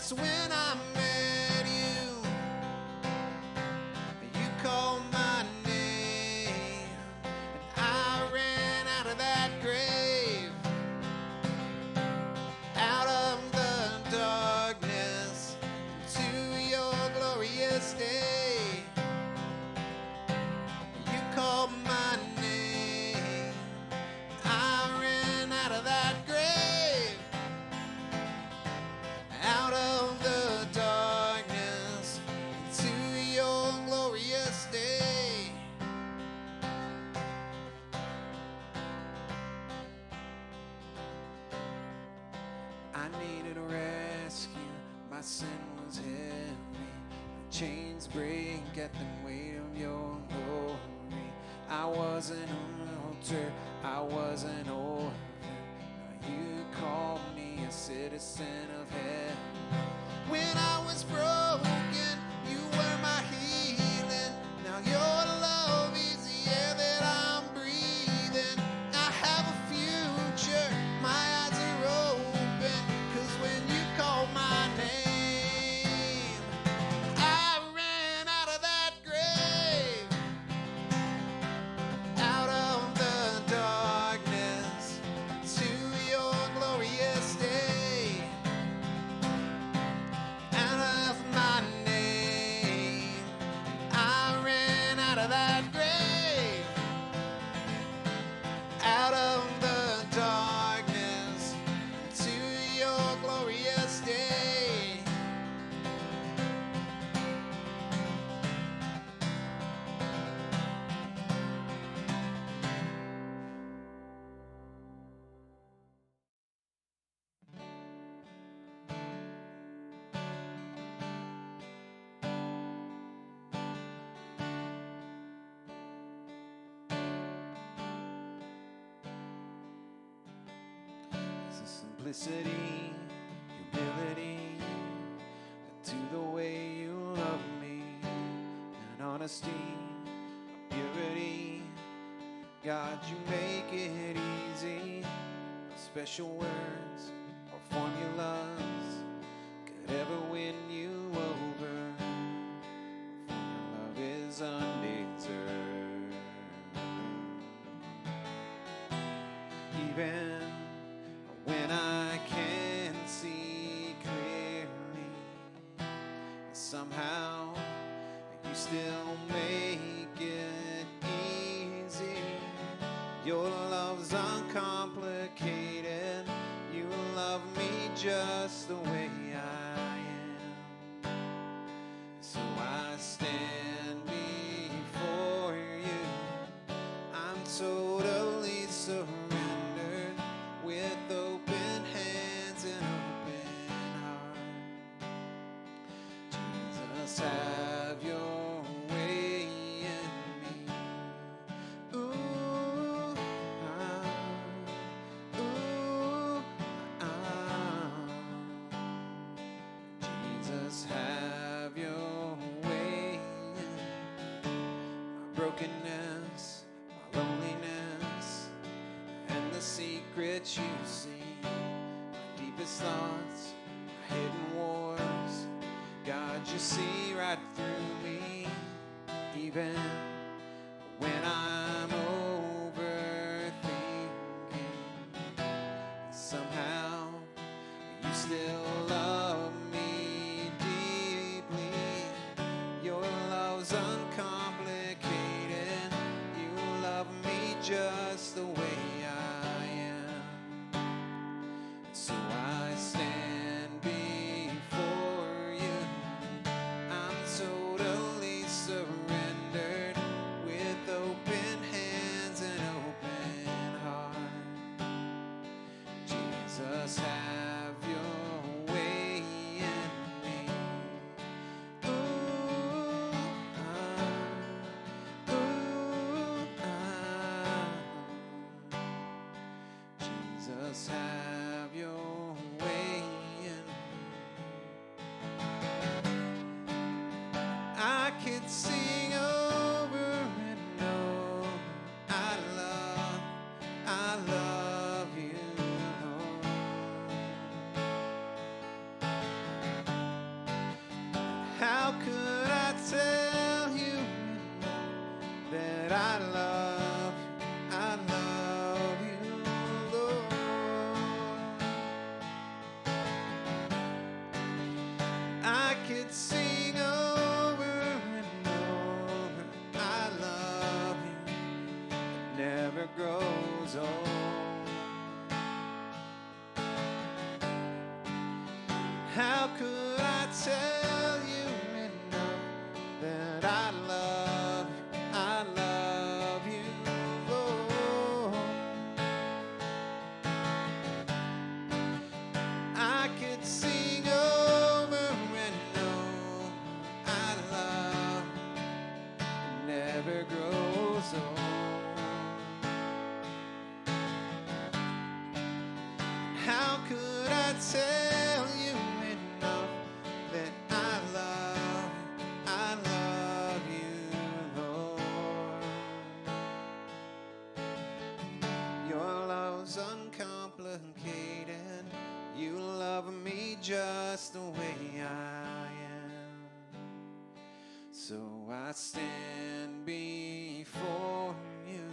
That's when I met you. You called my name, and I ran out of that grave, out of the darkness to your glorious day. You called my name, I ran out of that grave, out of the darkness to your glorious day. I needed a rescue, my sin was heavy. The chains break at the weight of your glory. I was an altar, I was an orphan. Now you called me a citizen of heaven. When I was broken, you were my healing. Now your love is the air that I'm breathing. I have a future, my eyes are open, 'cause when you called my name, I ran out of that grave, out of the darkness to your glorious day. Out of my name, I ran out of that grave, out of the darkness to your glorious day. There's a simplicity, humility to the way you love me, and honesty, purity. God, you make it easy. No special words or formulas could ever win you over, for your love is undeserved. Even when I can't see clearly, somehow you still make it easy. Your love's uncomplicated. You love me just the way I am. So I stand before you. I'm totally surrendered, with open hands and open heart. Jesus, have your way in me. Ooh, Jesus, have your way in my brokenness, my loneliness, and the secrets you see, my deepest thoughts, my hidden wars. God, you see right through me, even when I'm overthinking. Somehow you still love me deeply. Your love's uncomplicated. You love me just the way I am. So I stand before you. I'm totally surrendered, with open hands and open heart. Jesus, have your way in me. Ooh, Jesus, have your way in me. I could sing over and over, I love you, Lord. grows old. How could I tell you enough that I love you, Lord? I could sing over and over, I love never grows old. How could I tell you enough that I love you, Lord? Your love's uncomplicated. You love me just the way I am. So I stand before you.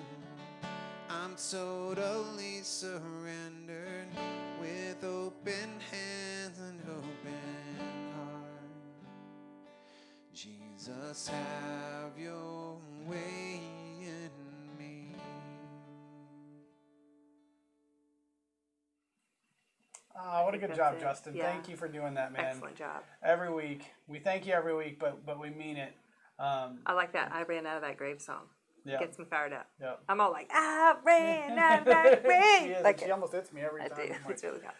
I'm totally surrendered with open hands and open heart. Jesus, have your way in me. What a good job, Justin. Yeah. Thank you for doing that, man. Excellent job. Every week. We thank you every week, but we mean it. I like that. I ran out of that grave song. It gets me fired up. Yep. I'm all like, I ran out of that grave. She almost hits me every time. I do. It's really good.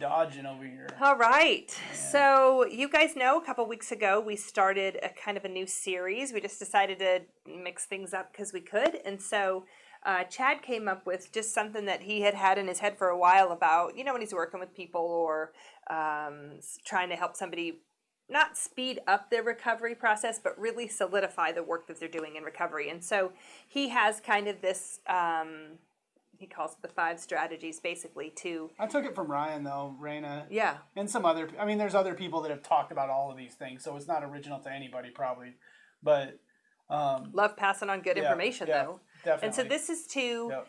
Dodging over here. All right. Man. So you guys know a couple weeks ago we started a kind of a new series. We just decided to mix things up because we could. And so Chad came up with just something that he had in his head for a while about, when he's working with people or trying to help somebody not speed up their recovery process, but really solidify the work that they're doing in recovery. And so he has kind of this, he calls it the 5 strategies, basically, to... I took it from Ryan, though, Raina. Yeah. And some other... I mean, there's other people that have talked about all of these things, so it's not original to anybody, probably. But... love passing on good information, though. Definitely. And so this is to... Yep.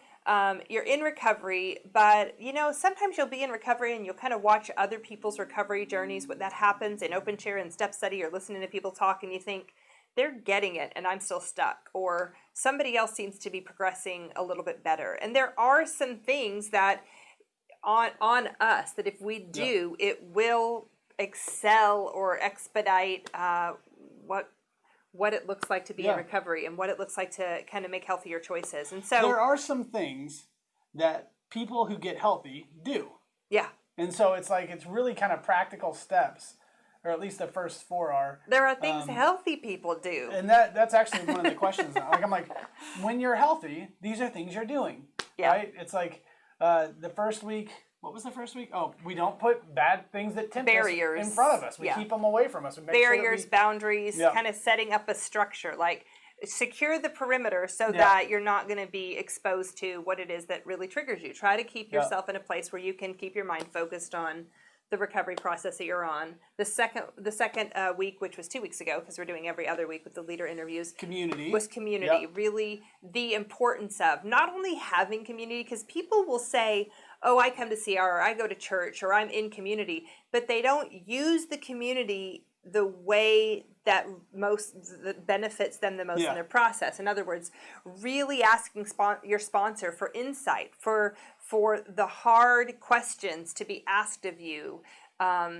You're in recovery, but, sometimes you'll be in recovery and you'll kind of watch other people's recovery journeys. What that happens in Open Chair and Step Study, or listening to people talk, and you think, they're getting it and I'm still stuck, or somebody else seems to be progressing a little bit better. And there are some things that on us that if we do, it will excel or expedite what it looks like to be in recovery and what it looks like to kind of make healthier choices. And so there are some things that people who get healthy do. Yeah. And so it's really kind of practical steps, or at least the first 4 are. There are things healthy people do. And that's actually one of the questions. I'm like, when you're healthy, these are things you're doing. Yeah. Right? It's like the first week. What was the first week? Oh, we don't put bad things that tempt us in front of us. We keep them away from us. We make barriers, boundaries, kind of setting up a structure. Like, secure the perimeter so that you're not going to be exposed to what it is that really triggers you. Try to keep yourself in a place where you can keep your mind focused on the recovery process that you're on. The second week, which was 2 weeks ago, because we're doing every other week with the leader interviews, was community. Yep. Really the importance of not only having community, because people will say, oh, I come to CR, or I go to church, or I'm in community, but they don't use the community the way that benefits them the most in their process. In other words, really asking your sponsor for insight, for the hard questions to be asked of you,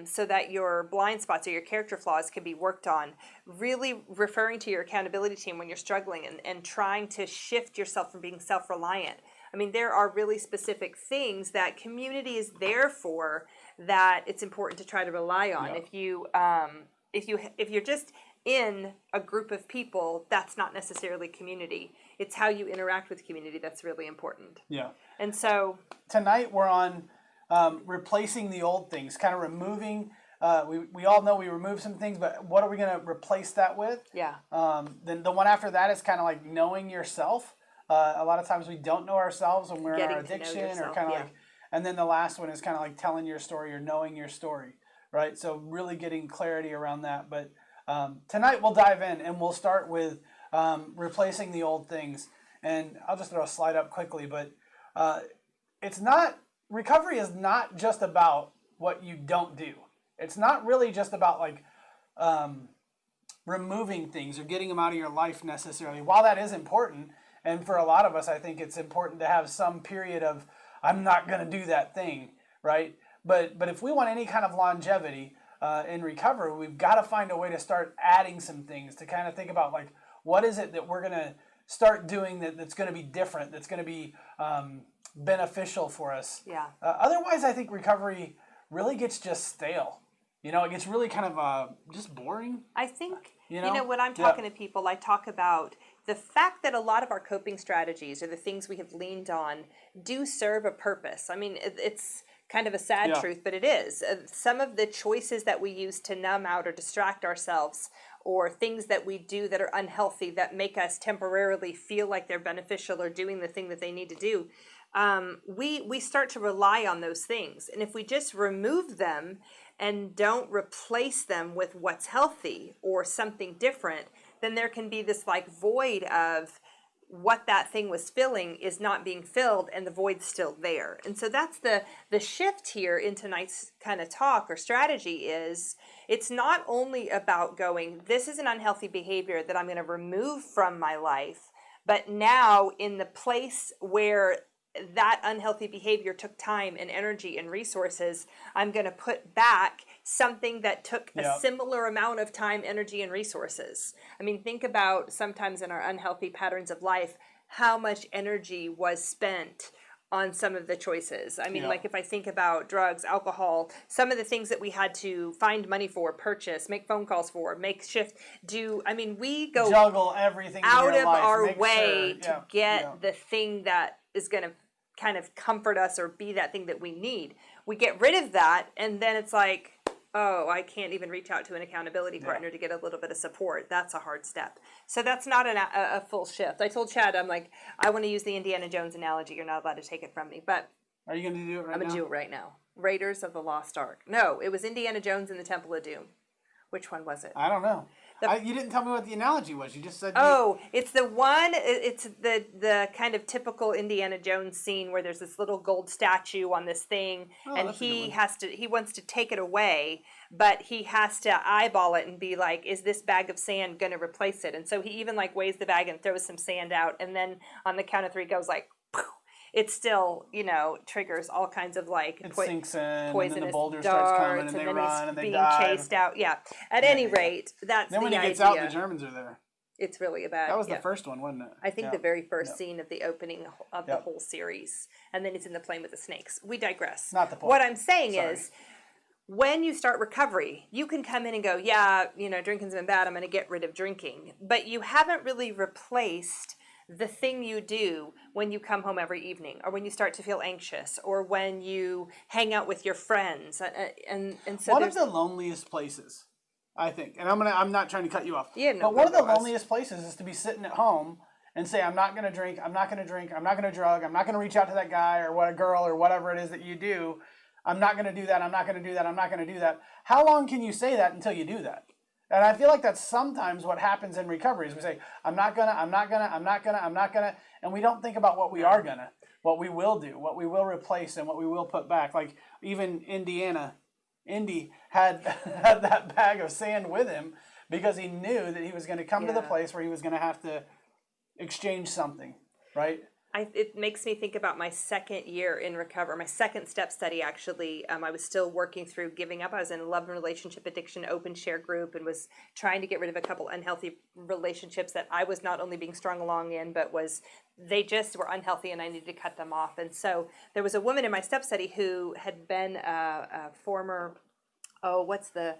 so that your blind spots or your character flaws can be worked on. Really referring to your accountability team when you're struggling and trying to shift yourself from being self-reliant. I mean, there are really specific things that community is there for that it's important to try to rely on. If you're just in a group of people, that's not necessarily community. It's how you interact with community that's really important. Yeah. And so tonight we're on replacing the old things, kind of removing. We all know we remove some things, but what are we going to replace that with? Yeah. Then the one after that is kind of like knowing yourself. A lot of times we don't know ourselves when we're in our addiction, or kind of like, and then the last one is kind of like telling your story or knowing your story, right? So really getting clarity around that. But tonight we'll dive in and we'll start with replacing the old things. And I'll just throw a slide up quickly, but recovery is not just about what you don't do. It's not really just about like removing things or getting them out of your life necessarily. While that is important, And for a lot of us, I think it's important to have some period of, I'm not going to do that thing, right? But if we want any kind of longevity in recovery, we've got to find a way to start adding some things to kind of think about, like, what is it that we're going to start doing that's going to be different, that's going to be beneficial for us. Yeah. Otherwise, I think recovery really gets just stale. You know, it gets really kind of just boring. I think, you know when I'm talking to people, I talk about the fact that a lot of our coping strategies or the things we have leaned on do serve a purpose. I mean, it's kind of a sad truth, but it is. Some of the choices that we use to numb out or distract ourselves, or things that we do that are unhealthy that make us temporarily feel like they're beneficial or doing the thing that they need to do, we start to rely on those things. And if we just remove them and don't replace them with what's healthy or something different, then there can be this like void of what that thing was filling is not being filled, and the void's still there. And so that's the shift here in tonight's kind of talk or strategy. Is it's not only about going, this is an unhealthy behavior that I'm going to remove from my life, but now in the place where that unhealthy behavior took time and energy and resources, I'm going to put back something that took a similar amount of time, energy, and resources. I mean, think about sometimes in our unhealthy patterns of life, how much energy was spent on some of the choices. I mean, like if I think about drugs, alcohol, some of the things that we had to find money for, purchase, make phone calls for, make shift, we go juggle everything out of life, our way to get the thing that is going to kind of comfort us or be that thing that we need. We get rid of that, and then it's like, oh, I can't even reach out to an accountability partner to get a little bit of support. That's a hard step. So that's not a full shift. I told Chad, I'm like, I want to use the Indiana Jones analogy. You're not allowed to take it from me. But are you going to do it right now? I'm going to do it right now. Raiders of the Lost Ark. No, it was Indiana Jones and the Temple of Doom. Which one was it? I don't know. You didn't tell me what the analogy was. You just said. It's the one. It's the kind of typical Indiana Jones scene where there's this little gold statue on this thing, and he wants to take it away, but he has to eyeball it and be like, "Is this bag of sand going to replace it?" And so he even like weighs the bag and throws some sand out, and then on the count of 3 goes like. Poof. It still, triggers all kinds of like sinks in, poisonous and then the boulder darts, starts coming, and they run, and they die. Being chased out. Yeah. At any rate, that's then the idea. Then when he gets out, the Germans are there. It's really a bad. That was the first one, wasn't it? I think the very first scene of the opening of the whole series, and then it's in the plane with the snakes. We digress. Not the point. What I'm saying is, when you start recovery, you can come in and go, drinking's been bad. I'm going to get rid of drinking, but you haven't really replaced the thing you do when you come home every evening, or when you start to feel anxious, or when you hang out with your friends, and so one of the loneliest places, I think, and I'm not trying to cut you off, but one of the loneliest places is to be sitting at home and say, I'm not going to drink, I'm not going to drink, I'm not going to drug, I'm not going to reach out to that guy or what a girl or whatever it is that you do. I'm not going to do that. I'm not going to do that. I'm not going to do that. How long can you say that until you do that? And I feel like that's sometimes what happens in recovery is we say, I'm not gonna, and we don't think about what we are gonna, what we will do, what we will replace, and what we will put back. Like even Indy had that bag of sand with him because he knew that he was going to come to the place where he was going to have to exchange something, right? It makes me think about my second year in recovery, my second step study, actually. I was still working through giving up. I was in a love and relationship addiction open share group and was trying to get rid of a couple unhealthy relationships that I was not only being strung along in, but they just were unhealthy and I needed to cut them off. And so there was a woman in my step study who had been a former, what's the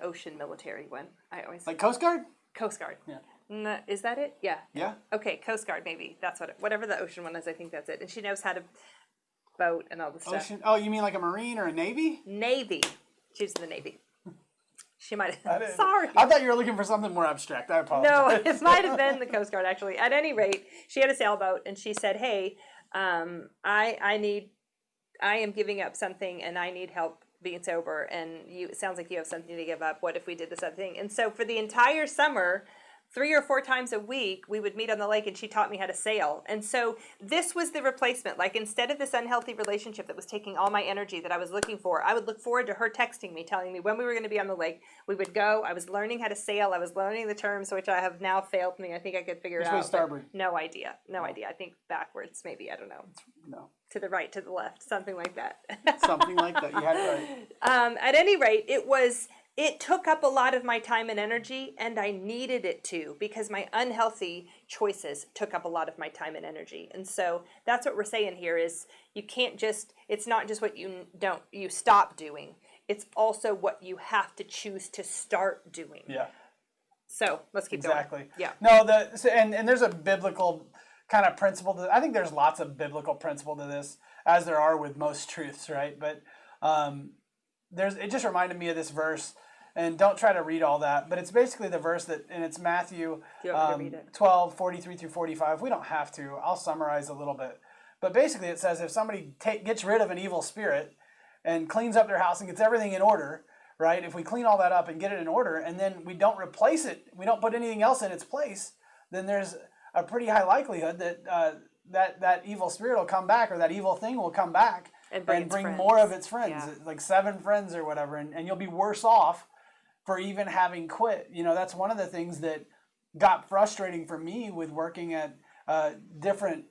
ocean military one? I always like Coast Guard? Coast Guard. Yeah. No, is that it? Yeah. Yeah. Okay, Coast Guard maybe. That's whatever the ocean one is, I think that's it. And she knows how to boat and all the stuff. Ocean? Oh, you mean like a Marine or a Navy? Navy. She's in the Navy. She might have. Sorry. I thought you were looking for something more abstract. I apologize. No, it might have been the Coast Guard actually. At any rate, she had a sailboat and she said, "Hey, I am giving up something and I need help being sober, and it sounds like you have something to give up. What if we did this other thing?" And so for the entire summer, 3 or 4 times a week, we would meet on the lake and she taught me how to sail. And so this was the replacement. Like instead of this unhealthy relationship that was taking all my energy that I was looking for, I would look forward to her texting me, telling me when we were going to be on the lake. We would go. I was learning how to sail. I was learning the terms, which I have now failed me. I think I could figure it out. Which way starboard? No idea. No idea. I think backwards, maybe. I don't know. No. To the right, to the left, something like that. Something like that. You had it right. At any rate, it took up a lot of my time and energy, and I needed it to because my unhealthy choices took up a lot of my time and energy. And so that's what we're saying here is you can't just, it's not just what you stop doing. It's also what you have to choose to start doing. Yeah. So let's keep going. Exactly. Yeah. No, and there's a biblical kind of principle to, I think there's lots of biblical principle to this, as there are with most truths, right? But it just reminded me of this verse, and don't try to read all that, but it's basically the verse that, and it's Matthew 12, 43 through 45. We don't have to. I'll summarize a little bit. But basically it says if somebody gets rid of an evil spirit and cleans up their house and gets everything in order, right? If we clean all that up and get it in order, and then we don't replace it, we don't put anything else in its place, then there's a pretty high likelihood that that evil spirit will come back, or that evil thing will come back and bring more of its friends, like 7 friends or whatever, and you'll be worse off for even having quit. You know, that's one of the things that got frustrating for me with working at different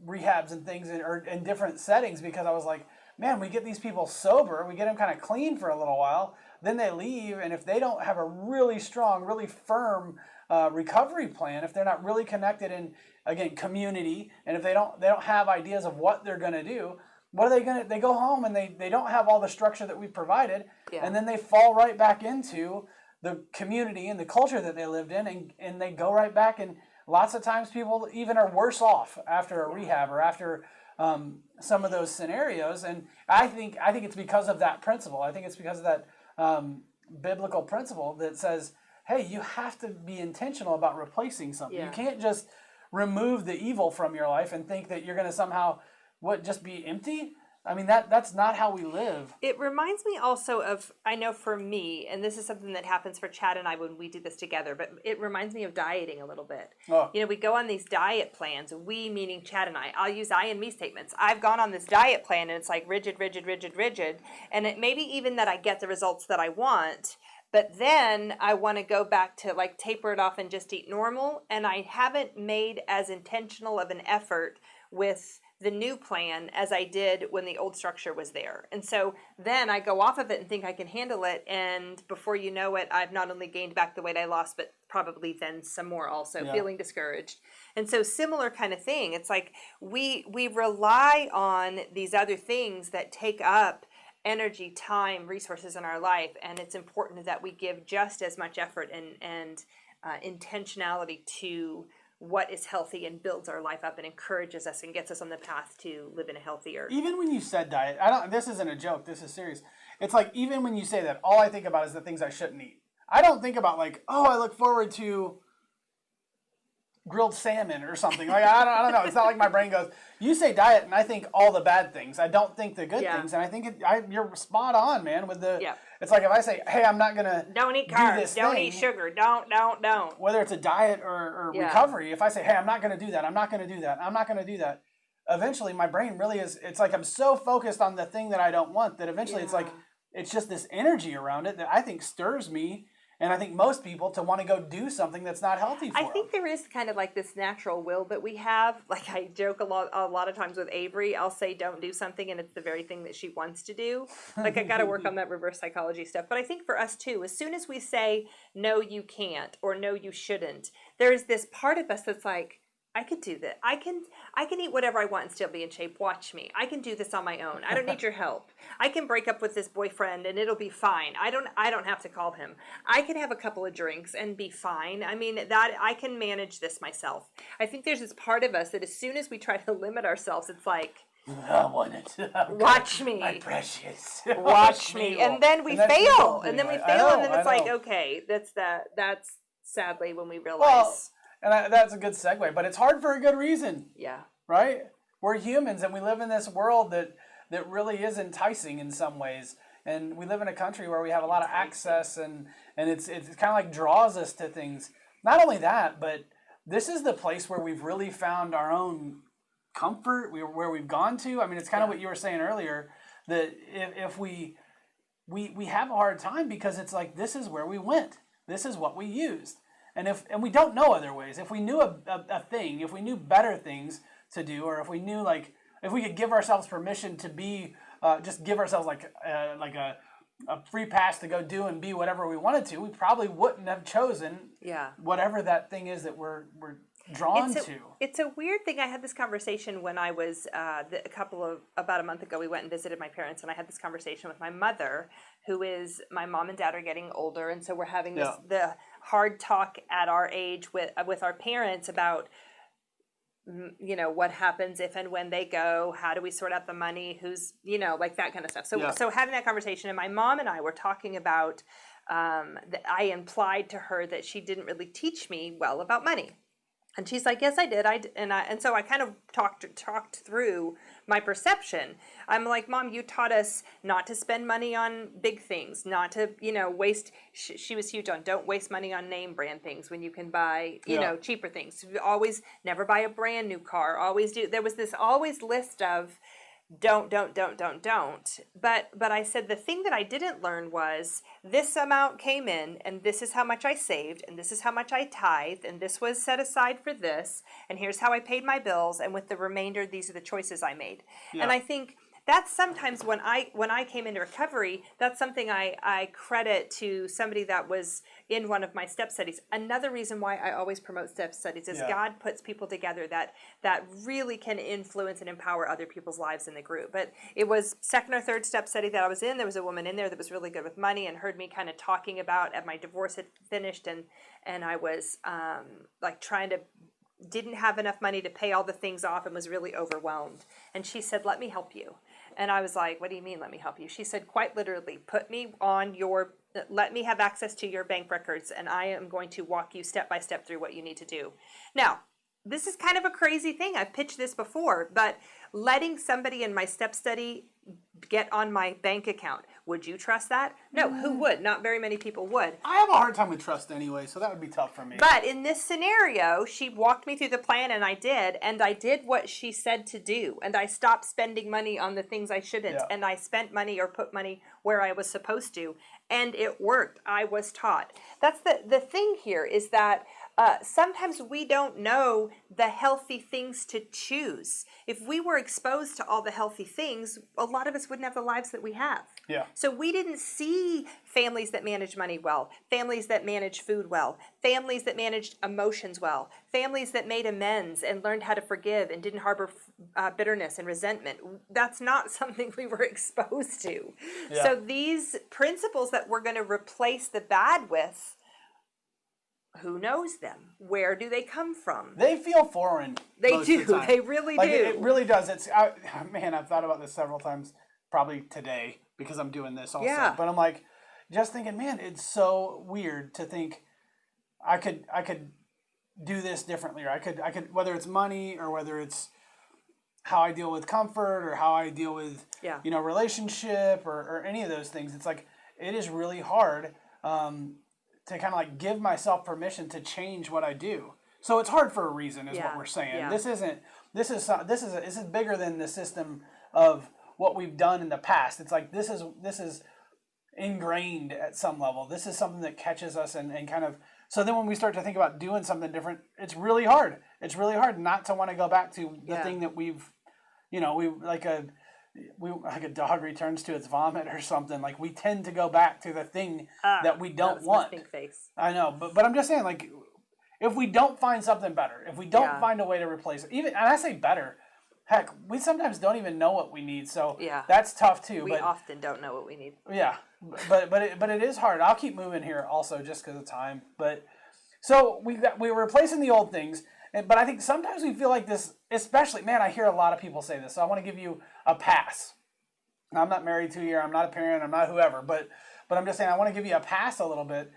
rehabs and things or in different settings, because I was like, man, we get these people sober, we get them kind of clean for a little while, then they leave, and if they don't have a really strong, really firm recovery plan, if they're not really connected in, again, community, and if they don't have ideas of what they're going to do, what are they going to, they go home and they don't have all the structure that we provided, and then they fall right back into the community and the culture that they lived in, and they go right back, and lots of times people even are worse off after a rehab or after some of those scenarios. And I think it's because of that principle. I think it's because of that biblical principle that says, hey, you have to be intentional about replacing something. You can't just remove the evil from your life and think that you're going to somehow just be empty. I mean, that's not how we live. It reminds me also of, I know for me, and this is something that happens for Chad and I when we do this together, but it reminds me of dieting a little bit. Oh. You know, we go on these diet plans, we meaning Chad and I. I'll use I and me statements. I've gone on this diet plan and it's like rigid, rigid, rigid, rigid. And it maybe even that I get the results that I want, but then I want to go back to like taper it off and just eat normal. And I haven't made as intentional of an effort with the new plan as I did when the old structure was there. And so then I go off of it and think I can handle it. And before you know it, I've not only gained back the weight I lost, but probably then some more also, feeling discouraged. And so similar kind of thing. It's like we rely on these other things that take up energy, time, resources in our life. And it's important that we give just as much effort and intentionality to what is healthy and builds our life up and encourages us and gets us on the path to live in a healthier. Even when you said diet, this isn't a joke, this is serious. It's like, even when you say that, all I think about is the things I shouldn't eat. I don't think about like, oh, I look forward to grilled salmon or something. Like, I don't know. It's not like my brain goes, you say diet and I think all the bad things. I don't think the good things. And I think you're spot on, man, with the, it's like if I say, hey, I'm not going to don't eat carbs, don't eat sugar, don't. Whether it's a diet or recovery, if I say, hey, I'm not going to do that, I'm not going to do that, I'm not going to do that, eventually my brain really is, it's like I'm so focused on the thing that I don't want that eventually it's like, it's just this energy around it that I think stirs me. And I think most people to want to go do something that's not healthy for them. I think there is kind of like this natural will that we have. Like I joke a lot of times with Avery. I'll say don't do something and it's the very thing that she wants to do. Like I got to work on that reverse psychology stuff. But I think for us too, as soon as we say no you can't or no you shouldn't, there's this part of us that's like, I could do that. I can eat whatever I want and still be in shape. Watch me. I can do this on my own. I don't need your help. I can break up with this boyfriend and it'll be fine. I don't have to call him. I can have a couple of drinks and be fine. I mean, that I can manage this myself. I think there's this part of us that as soon as we try to limit ourselves, it's like, I want it. Watch me. My precious. Watch me. And then we fail. And then we fail and then it's like, okay, that's sadly when we realize. Well, and that's a good segue, but it's hard for a good reason. Yeah. Right? We're humans, and we live in this world that really is enticing in some ways. And we live in a country where we have a lot of access, and it's kind of like draws us to things. not only that, but this is the place where we've really found our own comfort, where we've gone to. I mean, it's kind of what you were saying earlier, that if we have a hard time because it's like, this is where we went. This is what we used. And we don't know other ways. If we knew a thing, if we knew better things to do, or if we knew, like, if we could give ourselves permission to be, just give ourselves like a free pass to go do and be whatever we wanted to, we probably wouldn't have chosen whatever that thing is that we're drawn to. It's a weird thing. I had this conversation when I was about a month ago. We went and visited my parents, and I had this conversation with my mother, my mom and dad are getting older, and so we're having the hard talk at our age with our parents about, you know, what happens if and when they go, how do we sort out the money, who's, you know, like that kind of stuff. So having that conversation, and my mom and I were talking about that I implied to her that she didn't really teach me well about money. And she's like, yes, I did. And so I kind of talked through my perception. I'm like, Mom, you taught us not to spend money on big things, not to, you know, waste. She was huge on don't waste money on name brand things when you can buy, you know, cheaper things. Always never buy a brand new car. Always do. There was this always list of don't. But I said the thing that I didn't learn was this amount came in, and this is how much I saved, and this is how much I tithed, and this was set aside for this, and here's how I paid my bills, and with the remainder, these are the choices I made. Yeah. And I think that's sometimes when I came into recovery, that's something I credit to somebody that was in one of my step studies. Another reason why I always promote step studies is God puts people together that really can influence and empower other people's lives in the group. But it was second or third step study that I was in. There was a woman in there that was really good with money and heard me kind of talking about my divorce had finished, and I was like didn't have enough money to pay all the things off and was really overwhelmed. And she said, let me help you. And I was like, what do you mean, let me help you? She said, quite literally, let me have access to your bank records, and I am going to walk you step by step through what you need to do. Now, this is kind of a crazy thing. I've pitched this before, but letting somebody in my step study get on my bank account, would you trust that? No, who would? Not very many people would. I have a hard time with trust anyway, so that would be tough for me. But in this scenario, she walked me through the plan, and I did what she said to do, and I stopped spending money on the things I shouldn't, and I spent money or put money where I was supposed to, and it worked. I was taught. That's the thing here is that sometimes we don't know the healthy things to choose. If we were exposed to all the healthy things, a lot of us wouldn't have the lives that we have. Yeah. So we didn't see families that manage money well, families that manage food well, families that managed emotions well, families that made amends and learned how to forgive and didn't harbor bitterness and resentment. That's not something we were exposed to. Yeah. So these principles that we're going to replace the bad with, who knows them? Where do they come from? They feel foreign. They do. They really do. It really does. I've thought about this several times, probably today, because I'm doing this also. Yeah. But I'm like, just thinking, man, it's so weird to think I could do this differently, or I could whether it's money or whether it's how I deal with comfort or how I deal with relationship or any of those things. It's like it is really hard. To kind of like give myself permission to change what I do. So it's hard for a reason, is what we're saying. Yeah. This is bigger than the system of what we've done in the past. It's like this is ingrained at some level. This is something that catches us and kind of. So then when we start to think about doing something different, it's really hard. It's really hard not to want to go back to the thing that we've, like a dog returns to its vomit or something. Like we tend to go back to the thing that we don't want. My stink face. I know, but I'm just saying, like, if we don't find something better, if we don't find a way to replace it, and I say better, heck, we sometimes don't even know what we need. So that's tough too. We often don't know what we need. Yeah, but it is hard. I'll keep moving here also just because of time. But so we were replacing the old things. But I think sometimes we feel like this, especially, man, I hear a lot of people say this, so I want to give you a pass. Now, I'm not married to you, I'm not a parent, I'm not whoever, but I'm just saying I want to give you a pass a little bit.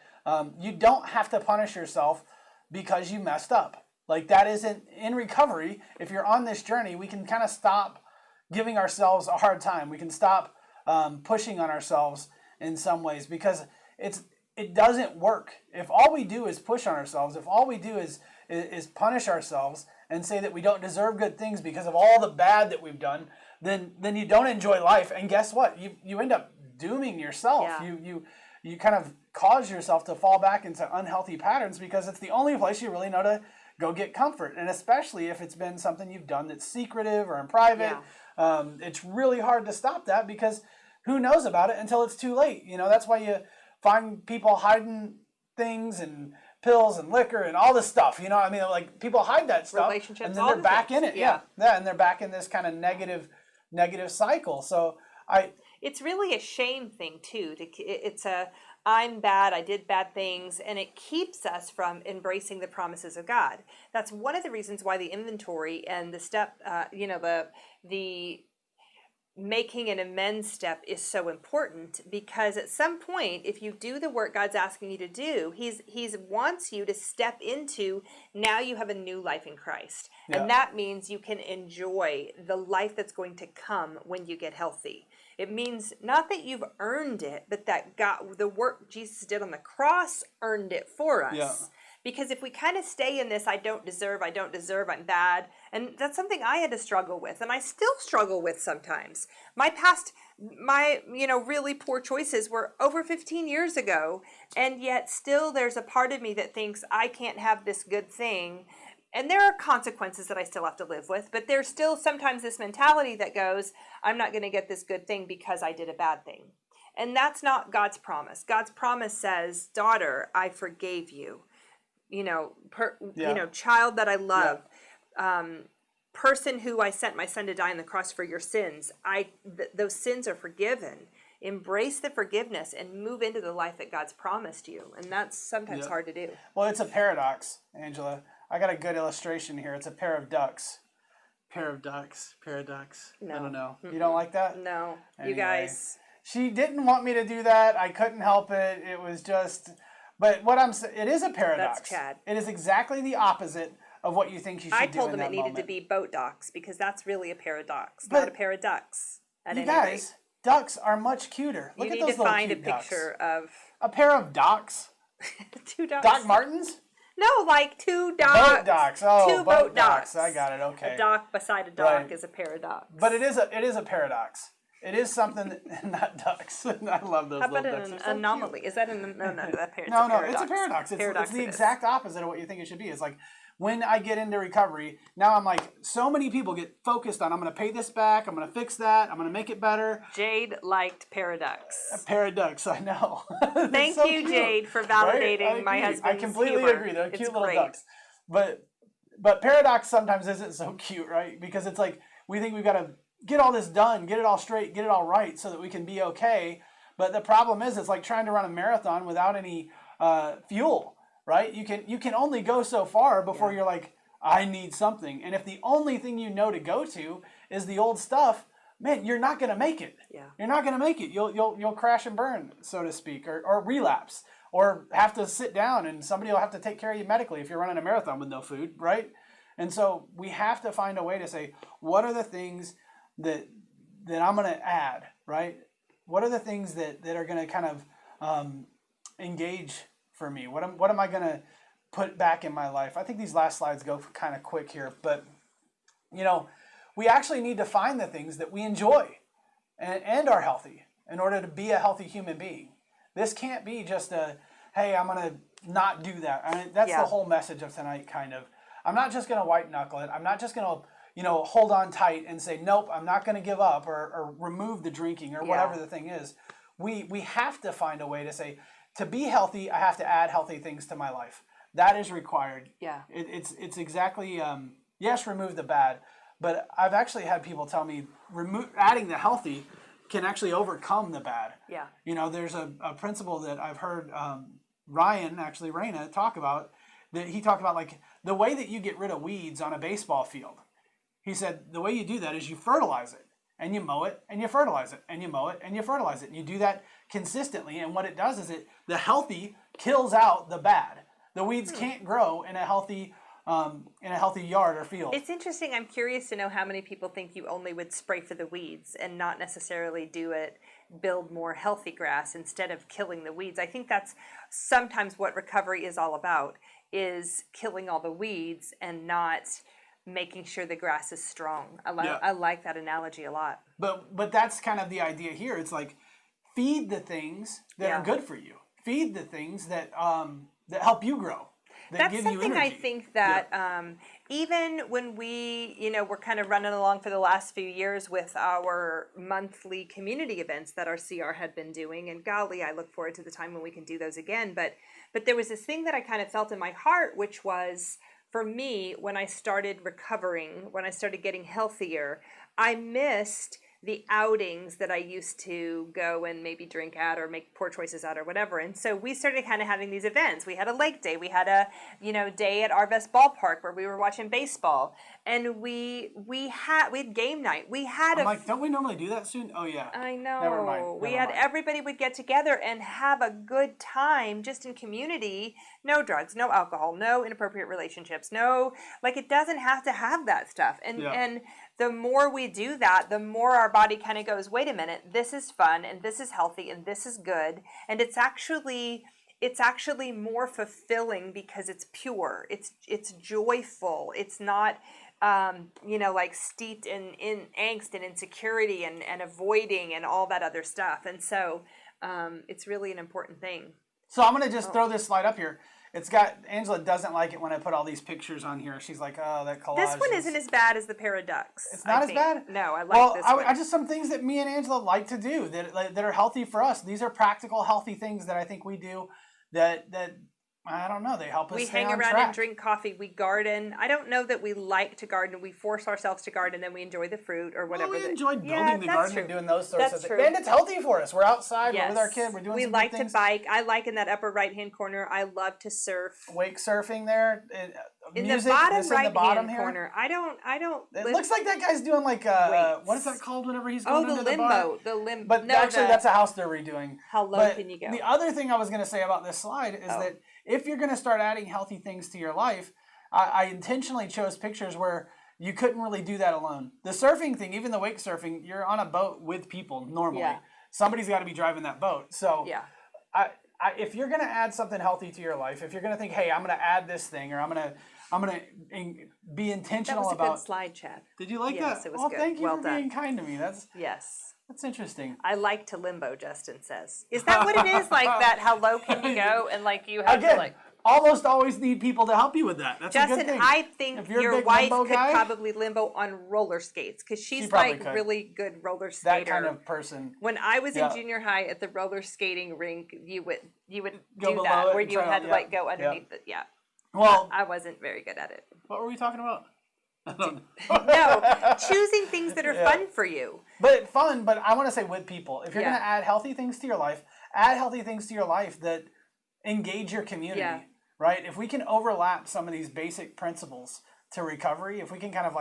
You don't have to punish yourself because you messed up. Like that isn't, in recovery, if you're on this journey, we can kind of stop giving ourselves a hard time. We can stop pushing on ourselves in some ways because it doesn't work. If all we do is push on ourselves, if all we do is punish ourselves and say that we don't deserve good things because of all the bad that we've done, then you don't enjoy life. And guess what? You end up dooming yourself. Yeah. You kind of cause yourself to fall back into unhealthy patterns because it's the only place you really know to go get comfort. And especially if it's been something you've done that's secretive or in private, it's really hard to stop that because who knows about it until it's too late. That's why you find people hiding things and pills and liquor and all this stuff. Like people hide that stuff, relationships, and then they're back in it. Yeah, and they're back in this kind of negative cycle. So it's really a shame thing too. It's a I'm bad, I did bad things, and it keeps us from embracing the promises of God. That's one of the reasons why the inventory and the step, the making an amends step is so important, because at some point, if you do the work God's asking you to do, he's wants you to step into, now you have a new life in Christ. Yeah. And that means you can enjoy the life that's going to come when you get healthy. It means not that you've earned it, but that God, the work Jesus did on the cross, earned it for us. Yeah. Because if we kind of stay in this, I don't deserve, I'm bad. And that's something I had to struggle with. And I still struggle with sometimes. My past, really poor choices were over 15 years ago. And yet still there's a part of me that thinks I can't have this good thing. And there are consequences that I still have to live with. But there's still sometimes this mentality that goes, I'm not going to get this good thing because I did a bad thing. And that's not God's promise. God's promise says, daughter, I forgave you. Child that I love, person who I sent my son to die on the cross for your sins. Those sins are forgiven. Embrace the forgiveness and move into the life that God's promised you. And that's sometimes hard to do. Well, it's a paradox, Angela. I got a good illustration here. It's a pair of ducks. Paradox. No. I don't know. You don't like that? No. Anyway, you guys. She didn't want me to do that. I couldn't help it. It was just... But what I'm saying, it is a paradox. That's Chad. It is exactly the opposite of what you think you should do in that moment. I told him it needed to be boat docks, because that's really a paradox, not a pair of ducks. You guys, ducks are much cuter. Look at those little cute ducks. You need to find a picture of... A pair of docks? 2 ducks. Doc Martens? No, like 2 docks. Boat docks. Oh, 2 boat docks. I got it. Okay. A dock beside a dock is a paradox. But it is a paradox. It is something that, not ducks. I love those. How about little ducks. An anomaly? Is that no, that paradox? No, it's a paradox. It's the exact opposite of what you think it should be. It's like when I get into recovery, now I'm like, so many people get focused on, I'm going to pay this back, I'm going to fix that, I'm going to make it better. Jade liked paradox. Paradox, I know. Thank you, cute. Jade, for validating my husband's I completely humor. agree. They're cute little ducks. But paradox sometimes isn't so cute, right? Because it's like, we think we've got to get all this done, get it all straight, get it all right so that we can be okay. But the problem is, it's like trying to run a marathon without any fuel, right? You can only go so far before you're like, I need something. And if the only thing you know to go to is the old stuff, man, you're not going to make it. Yeah. You're not going to make it. You'll crash and burn, so to speak, or relapse, or have to sit down and somebody will have to take care of you medically if you're running a marathon with no food, right? And so we have to find a way to say, what are the things that I'm going to add, right? What are the things that are going to kind of engage for me? What am I going to put back in my life? I think these last slides go kind of quick here, but we actually need to find the things that we enjoy and are healthy in order to be a healthy human being. This can't be just hey, I'm going to not do that. I mean, that's the whole message of tonight, kind of. I'm not just going to white knuckle it. I'm not just going to hold on tight and say, nope, I'm not going to give up or remove the drinking or whatever the thing is. We have to find a way to say, to be healthy, I have to add healthy things to my life. That is required. Yeah. It's exactly, yes, remove the bad, but I've actually had people tell me adding the healthy can actually overcome the bad. Yeah. There's a principle that I've heard Reyna talk about, that he talked about, like the way that you get rid of weeds on a baseball field. He said the way you do that is you fertilize it, and you mow it, and you fertilize it, and you mow it, and you fertilize it. And you do that consistently, and what it does is the healthy kills out the bad. The weeds can't grow in a healthy yard or field. It's interesting. I'm curious to know how many people think you only would spray for the weeds and not necessarily do it build more healthy grass instead of killing the weeds. I think that's sometimes what recovery is all about, is killing all the weeds and not making sure the grass is strong. I like that analogy a lot. But that's kind of the idea here. It's like, feed the things that are good for you. Feed the things that that help you grow. That's something I think that even when we're kind of running along for the last few years with our monthly community events that our CR had been doing, and golly, I look forward to the time when we can do those again. But there was this thing that I kind of felt in my heart, which was, for me, when I started recovering, when I started getting healthier, I missed the outings that I used to go and maybe drink at or make poor choices at or whatever. And so we started kind of having these events. We had a lake day. We had a, day at Arvest Ballpark where we were watching baseball. And we had game night. We had don't we normally do that soon? Oh yeah. I know. Never mind. Everybody would get together and have a good time just in community. No drugs, no alcohol, no inappropriate relationships, it doesn't have to have that stuff. And the more we do that, the more our body kind of goes, wait a minute, this is fun and this is healthy and this is good. And it's actually more fulfilling because it's pure. It's joyful. It's not steeped in angst and insecurity and avoiding and all that other stuff. And so it's really an important thing. So I'm going to just throw this slide up here. It's got, Angela doesn't like it when I put all these pictures on here. She's like, oh, that collage. This one isn't as bad as the pair of ducks. It's not as bad? No, I like this one. I just, some things that me and Angela like to do that are healthy for us. These are practical, healthy things that I think we do that I don't know, they help us stay on track. We hang around and drink coffee. We garden. I don't know that we like to garden. We force ourselves to garden, and then we enjoy the fruit or whatever. Well, we enjoy building the garden and doing those sorts of things. True. And it's healthy for us. We're outside, we're with our kid, we're doing some good things. We like to bike. I like in that upper right-hand corner, I love to surf. Wake surfing there. In the bottom right-hand corner. I don't. It looks like that guy's doing what is that called whenever he's going into the bar? The limbo. But actually, that's a house they're redoing. How low can you go? The other thing I was going to say about this slide is that if you're going to start adding healthy things to your life, I intentionally chose pictures where you couldn't really do that alone. The surfing thing, even the wake surfing, you're on a boat with people normally. Yeah. Somebody's got to be driving that boat. So if you're going to add something healthy to your life, if you're going to think, hey, I'm going to add this thing, or I'm going to be intentional about. That was a good slide, Chad. Did you like that? Yes, it was good. Thank you for being kind to me. Yes. That's interesting. I like to limbo, Justin says. Is that what it is? Like that? How low can you go? And you have to almost always need people to help you with that. That's Justin, a good thing. I think your wife could probably limbo on roller skates because she's really good roller skater. That kind of person. When I was in junior high at the roller skating rink, you would do that where you had to go underneath it. Yeah. Well, I wasn't very good at it. What were we talking about? No, choosing things that are fun for you. But I want to say with people. If you're going to add healthy things to your life, add healthy things to your life that engage your community, right? If we can overlap some of these basic principles to recovery, if we can kind of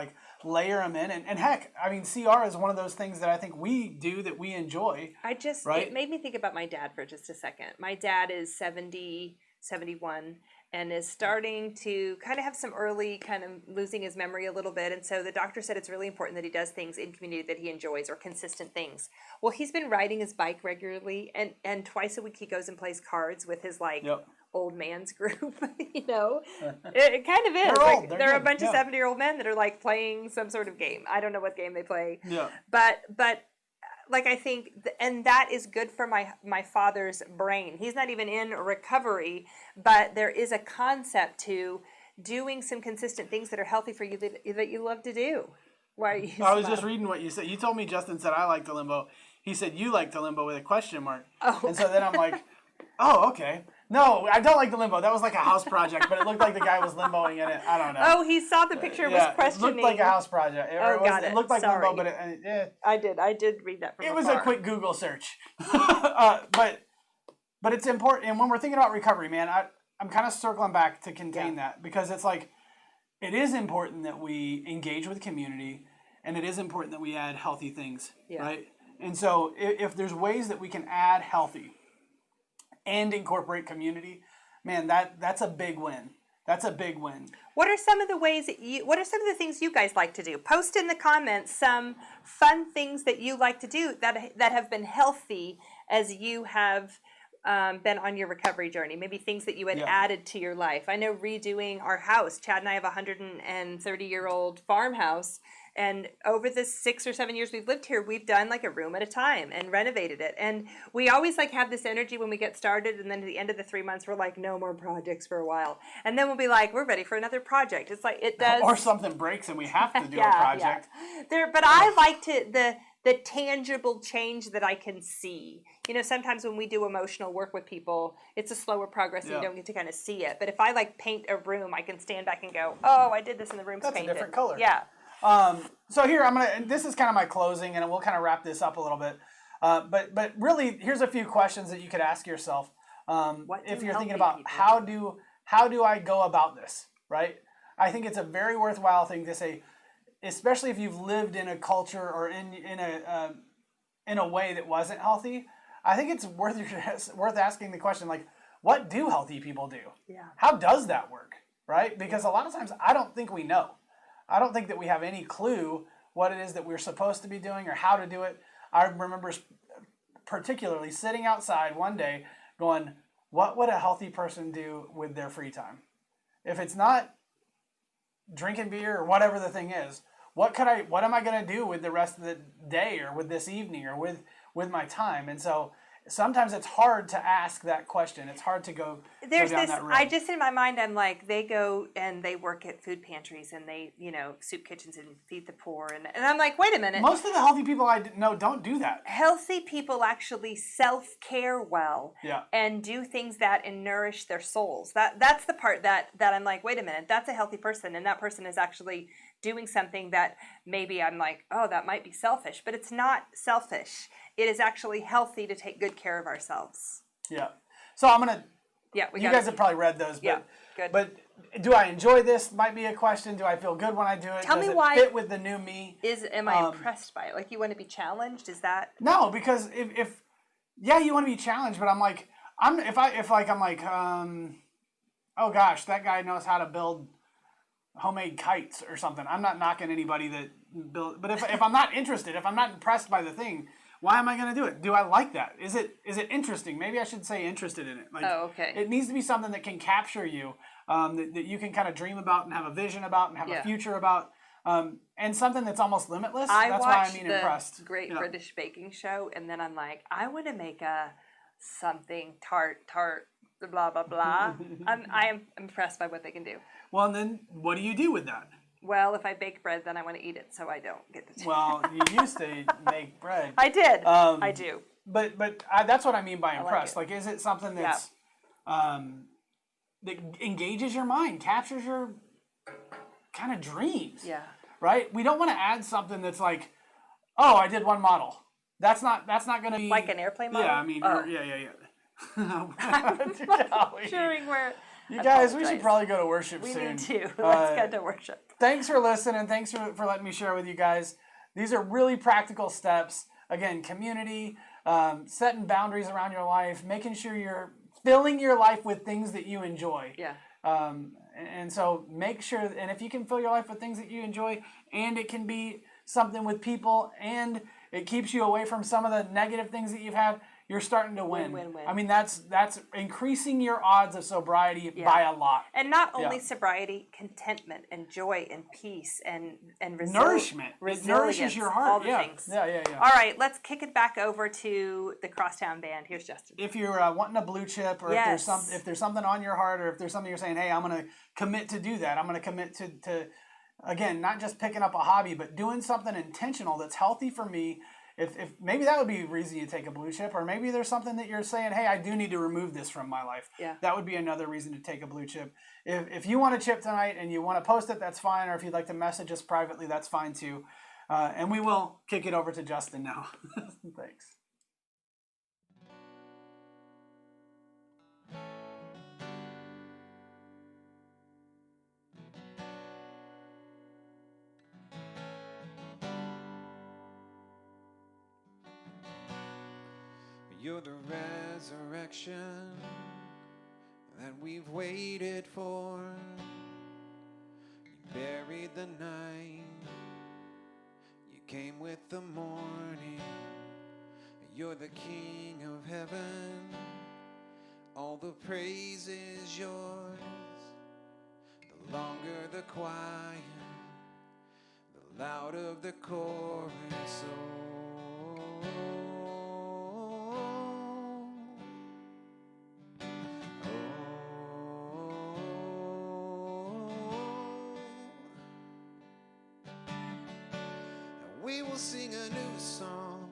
layer them in, and heck, I mean, CR is one of those things that I think we do that we enjoy. It made me think about my dad for just a second. My dad is 70, 71, and is starting to kind of have some early kind of losing his memory a little bit. And so the doctor said it's really important that he does things in community that he enjoys or consistent things. Well, he's been riding his bike regularly, and twice a week he goes and plays cards with his old man's group. It kind of is. They're a bunch of 70-year-old men that are playing some sort of game. I don't know what game they play. Yeah. But I think, and that is good for my father's brain. He's not even in recovery, but there is a concept to doing some consistent things that are healthy for you that you love to do. Why are you I was just reading what you said. You told me Justin said I like to limbo. He said you like to limbo with a question mark. Oh. And so then I'm like, oh, okay. No, I don't like the limbo. That was like a house project, but it looked like the guy was limboing in it. I don't know. Oh, he saw the picture, was questioning. It looked like a house project. It looked like limbo, but I did read that from It was a quick Google search. But it's important. And when we're thinking about recovery, man, I'm kind of circling back to contain that, because it's it is important that we engage with community, and it is important that we add healthy things, right? And so if there's ways that we can add healthy and incorporate community, man, that's a big win. That's a big win. What are some of the ways what are some of the things you guys like to do? Post in the comments some fun things that you like to do that have been healthy as you have been on your recovery journey. Maybe things that you had added to your life. I know redoing our house. Chad and I have a 130-year-old farmhouse. And over the 6 or 7 years we've lived here, we've done like a room at a time and renovated it. And we always like have this energy when we get started. And then at the end of the 3 months, we're like, no more projects for a while. And then we'll be like, we're ready for another project. It's like it does. Or something breaks and we have to do a project. Yeah. But I like the tangible change that I can see. You know, sometimes when we do emotional work with people, it's a slower progress and you don't get to kind of see it. But if I like paint a room, I can stand back and go, oh, I did this and the room's painted. That's a different color. Yeah. So here this is kind of my closing, and we'll kind of wrap this up a little bit. But really, here's a few questions that you could ask yourself if you're thinking about how do I go about this, right? I think it's a very worthwhile thing to say, especially if you've lived in a culture or in a way that wasn't healthy. I think it's worth asking the question, like, what do healthy people do? Yeah. How does that work, right? Because a lot of times I don't think we know. I don't think that we have any clue what it is that we're supposed to be doing or how to do it. I remember particularly sitting outside one day going, what would a healthy person do with their free time? If it's not drinking beer or whatever the thing is, what am I going to do with the rest of the day or with this evening or with my time? And so sometimes it's hard to ask that question. It's hard to go down that road. I just, in my mind, I'm like, they go and they work at food pantries and they, soup kitchens and feed the poor. And I'm like, wait a minute. Most of the healthy people I know don't do that. Healthy people actually self-care well and do things that nourish their souls. That's the part that I'm like, wait a minute, that's a healthy person. And that person is actually doing something that maybe I'm like, oh, that might be selfish. But it's not selfish. It is actually healthy to take good care of ourselves. Yeah. So I'm going to... Yeah, you guys have probably read those. But, good. But do I enjoy this? Might be a question. Do I feel good when I do it? Tell me why. Does it fit with the new me? Am I impressed by it? Like, you want to be challenged? Is that... No, because if you want to be challenged, but I'm like, oh gosh, that guy knows how to build homemade kites or something. I'm not knocking anybody that build, but if I'm not interested, if I'm not impressed by the thing, why am I going to do it? Do I like that? Is it interesting? Maybe I should say interested in it. Like, okay. It needs to be something that can capture you, that you can kind of dream about and have a vision about and have a future about, and something that's almost limitless. That's why I mean impressed. The Great British Baking Show, and then I'm like, I want to make a something tart, blah blah blah. I am impressed by what they can do. Well, and then what do you do with that? Well, if I bake bread, then I want to eat it, so I don't get the. Well, you used to make bread. I did. I do. But that's what I mean by impressed. Like, is it something that's that engages your mind, captures your kind of dreams? Yeah. Right. We don't want to add something that's like, oh, I did one model. That's not going to be like an airplane model. Yeah, I mean, yeah. I'm sharing where. You guys, we should probably go to worship soon. We need to. Let's go to worship. Thanks for listening. Thanks for letting me share with you guys. These are really practical steps. Again, community, setting boundaries around your life, making sure you're filling your life with things that you enjoy. Yeah. And so make sure, and if you can fill your life with things that you enjoy, and it can be something with people, and it keeps you away from some of the negative things that you've had, you're starting to win. Win. I mean, that's increasing your odds of sobriety by a lot. And not only sobriety, contentment and joy and peace and nourishment. It nourishes your heart. All the things. Yeah. All right, let's kick it back over to the Crosstown Band. Here's Justin. If you're wanting a blue chip, or if there's something on your heart, or if there's something you're saying, hey, I'm going to commit to do that. I'm going to commit to again, not just picking up a hobby, but doing something intentional that's healthy for me. If maybe that would be a reason you take a blue chip, or maybe there's something that you're saying, hey, I do need to remove this from my life. Yeah. That would be another reason to take a blue chip. If you want a chip tonight and you want to post it, that's fine. Or if you'd like to message us privately, that's fine too. And we will kick it over to Justin now. Thanks. You're the resurrection that we've waited for. You buried the night, you came with the morning. You're the King of heaven, all the praise is yours. The longer the choir, the louder the chorus. We will sing a new song.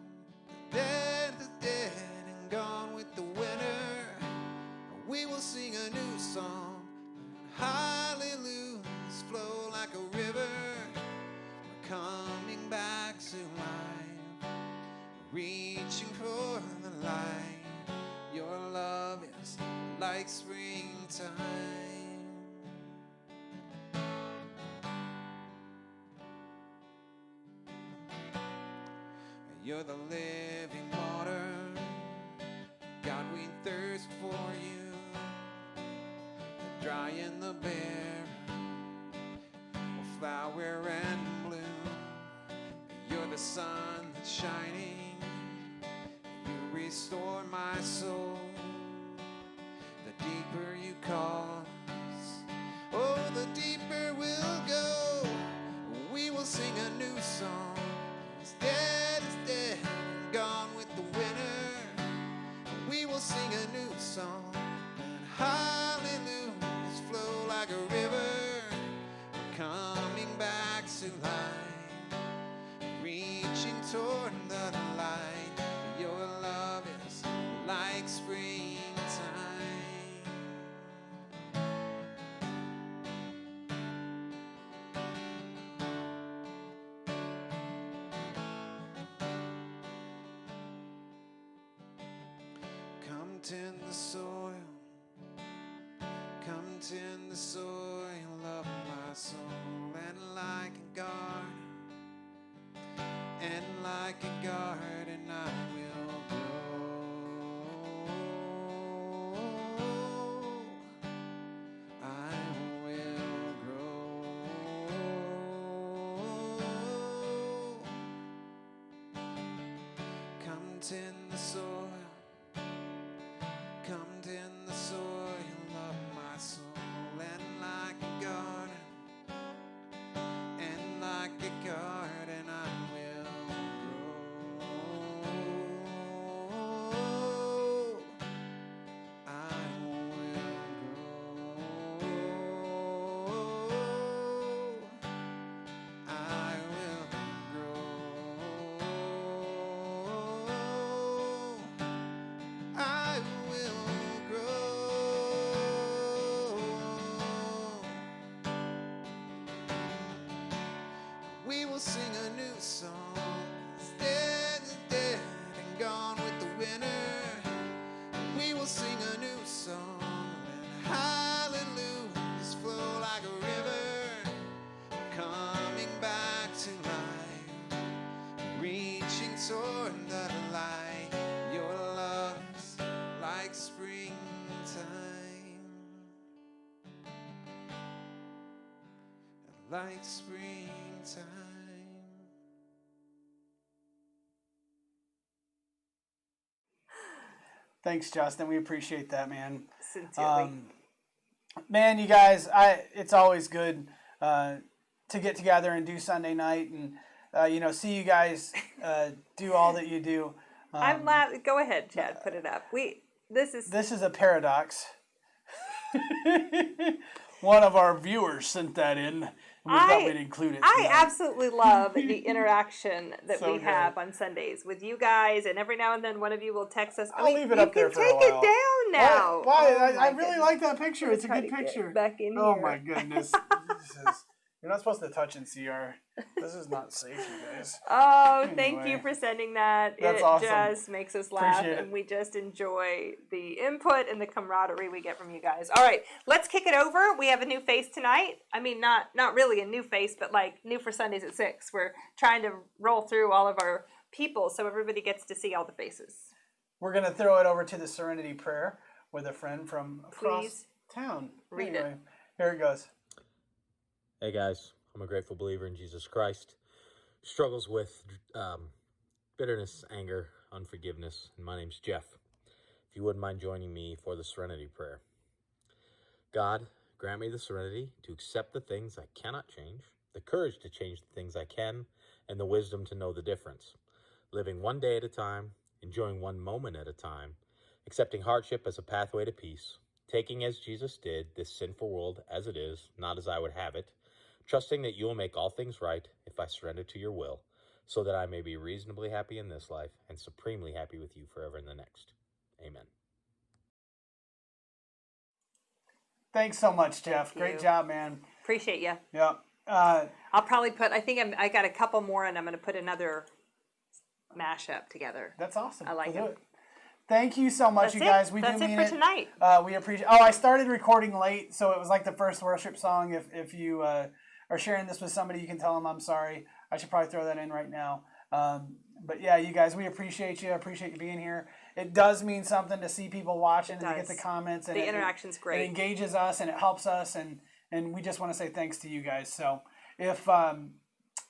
The dead is dead and gone with the winner. We will sing a new song. Hallelujahs flow like a river. We're coming back to life, reaching for the light. Your love is like springtime. You're the living water. God, we thirst for you. The dry and the bare will flower and bloom. You're the sun that's shining. You restore my soul. The deeper you call us, oh, the deeper we'll go. We will sing a new song. It's dead is dead and gone with the winner. We will sing a new song. And hallelujahs flow like a river. We're coming back to life, reaching toward the light. Your love is like springtime. Come tend the soil, come tend the soil of my soul. And like a garden, and like a garden I will grow. I will grow. Come tend the soil, come tend the soil of my soul. And like a garden, and like a garden I will grow. I will grow. I will grow. I will grow. We will sing a new song. It's dead is dead and gone with the winner. We will sing a new song. And hallelujahs flow like a river. Coming back to life, reaching toward the light. Your love's like springtime. Like springtime. Thanks, Justin. We appreciate that, man. Sincerely. Man, you guys, it's always good to get together and do Sunday night and see you guys do all that you do. I'm laughing. Go ahead, Chad. Put it up. This is a paradox. One of our viewers sent that in. We thought we'd include it. I absolutely love the interaction that we have on Sundays with you guys, and every now and then one of you will text us. I'll leave it up there for a while. You can take it down now. Why? Oh, I really like that picture. It's a good try to picture. get back in Oh here. my goodness. You're not supposed to touch and see our. This is not safe, you guys. Oh, Anyway. thank you for sending that. That's it awesome. just makes us laugh, Appreciate it. and we just enjoy the input and the camaraderie we get from you guys. All right, let's kick it over. We have a new face tonight. I mean, not really a new face, but like new for Sundays at 6. We're trying to roll through all of our people so everybody gets to see all the faces. We're going to throw it over to the Serenity Prayer with a friend from across. Please town. Read it. Here it goes. Hey guys, I'm a grateful believer in Jesus Christ. Struggles with bitterness, anger, unforgiveness, and my name's Jeff. If you wouldn't mind joining me for the Serenity Prayer. God, grant me the serenity to accept the things I cannot change, the courage to change the things I can, and the wisdom to know the difference. Living one day at a time, enjoying one moment at a time, accepting hardship as a pathway to peace, taking as Jesus did this sinful world as it is, not as I would have it, trusting that you will make all things right if I surrender to your will, so that I may be reasonably happy in this life and supremely happy with you forever in the next. Amen. Thanks so much, Jeff. Great job, man. Appreciate you. Yeah. I'll probably put, I got a couple more and I'm going to put another mashup together. That's awesome. I like it. Thank you so much, That's you guys. We That's do it mean for it. tonight. We appreciate. Oh, I started recording late, so it was like the first worship song. If you are sharing this with somebody, you can tell them I'm sorry. I should probably throw that in right now. But yeah, you guys, we appreciate you. I appreciate you being here. It does mean something to see people watching and to get the comments. And the interaction's great. It engages us and it helps us, and we just want to say thanks to you guys. So if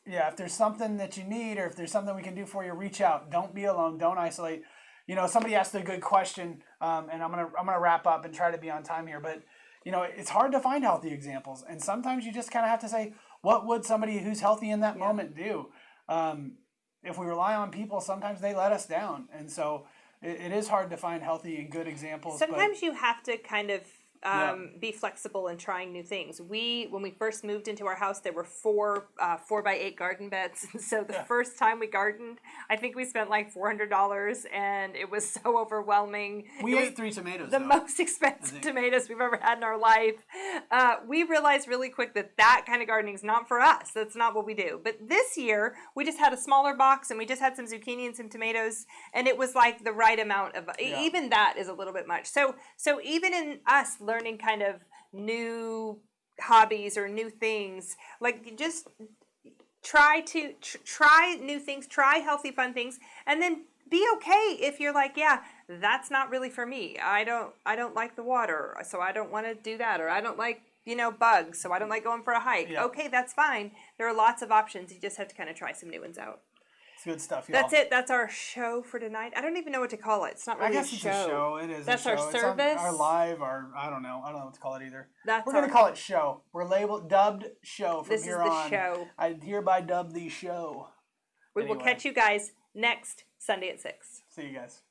there's something that you need, or if there's something we can do for you, reach out. Don't be alone. Don't isolate. You know, somebody asked a good question, and I'm gonna wrap up and try to be on time here. But you know, it's hard to find healthy examples, and sometimes you just kind of have to say, what would somebody who's healthy in that moment do? If we rely on people, sometimes they let us down, and so it is hard to find healthy and good examples. Sometimes you have to kind of be flexible in trying new things. When we first moved into our house, there were 4x8 garden beds. So the first time we gardened, I think we spent like $400, and it was so overwhelming. We ate 3 tomatoes. The most expensive tomatoes we've ever had in our life. We realized really quick that kind of gardening is not for us. That's not what we do. But this year, we just had a smaller box, and we just had some zucchini and some tomatoes, and it was like the right amount of. Even that is a little bit much. So even in us learning kind of new hobbies or new things, like just try new things, try healthy, fun things, and then be okay if you're like, yeah, that's not really for me. I don't like the water, so I don't want to do that, or I don't like bugs, so I don't like going for a hike. Yeah. Okay, that's fine. There are lots of options. You just have to kind of try some new ones out. It's good stuff, y'all. That's it. That's our show for tonight. I don't even know what to call it. It's not really a show. It's a show. It is. That's a show. Our service. Our live. I don't know what to call it either. We're going to call it show. We're dubbed show from here on. This is the show. I hereby dub the show. We will catch you guys next Sunday at 6. See you guys.